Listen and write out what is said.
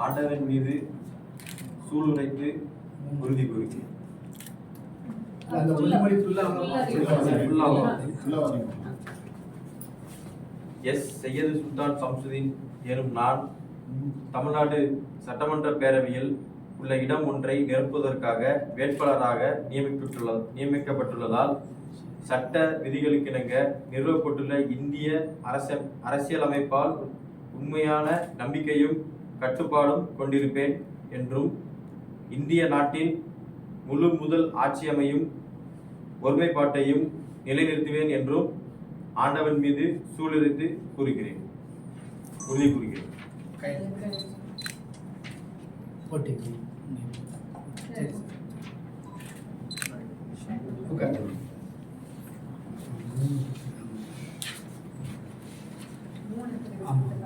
ஆண்டவன் மீது சூளுரைத்து உறுதி கூறுகிறேன். எஸ். சையது சுல்தான் சம்சுதீன் எனும் நான் தமிழ்நாடு சட்டமன்ற பேரவையில் உள்ள இடம் ஒன்றை நிரப்புவதற்காக வேட்பாளராக நியமிக்கப்பட்டுள்ளதால் சட்ட விதிகளுக்கிணங்க நிறுவப்பட்டுள்ள இந்திய அரசியலமைப்பால் உண்மையான நம்பிக்கையும் கட்டுப்பாடும் கொண்டிருப்பேன் என்றும் இந்திய நாட்டின் முழு முதல் ஆட்சியமையும் ஒருமைப்பாட்டையும் நிலைநிறுத்துவேன் என்றும் ஆண்டவன் மீது சூளுரைத்து கூறுகிறேன், உறுதி கூறுகிறேன். ஆமாம்.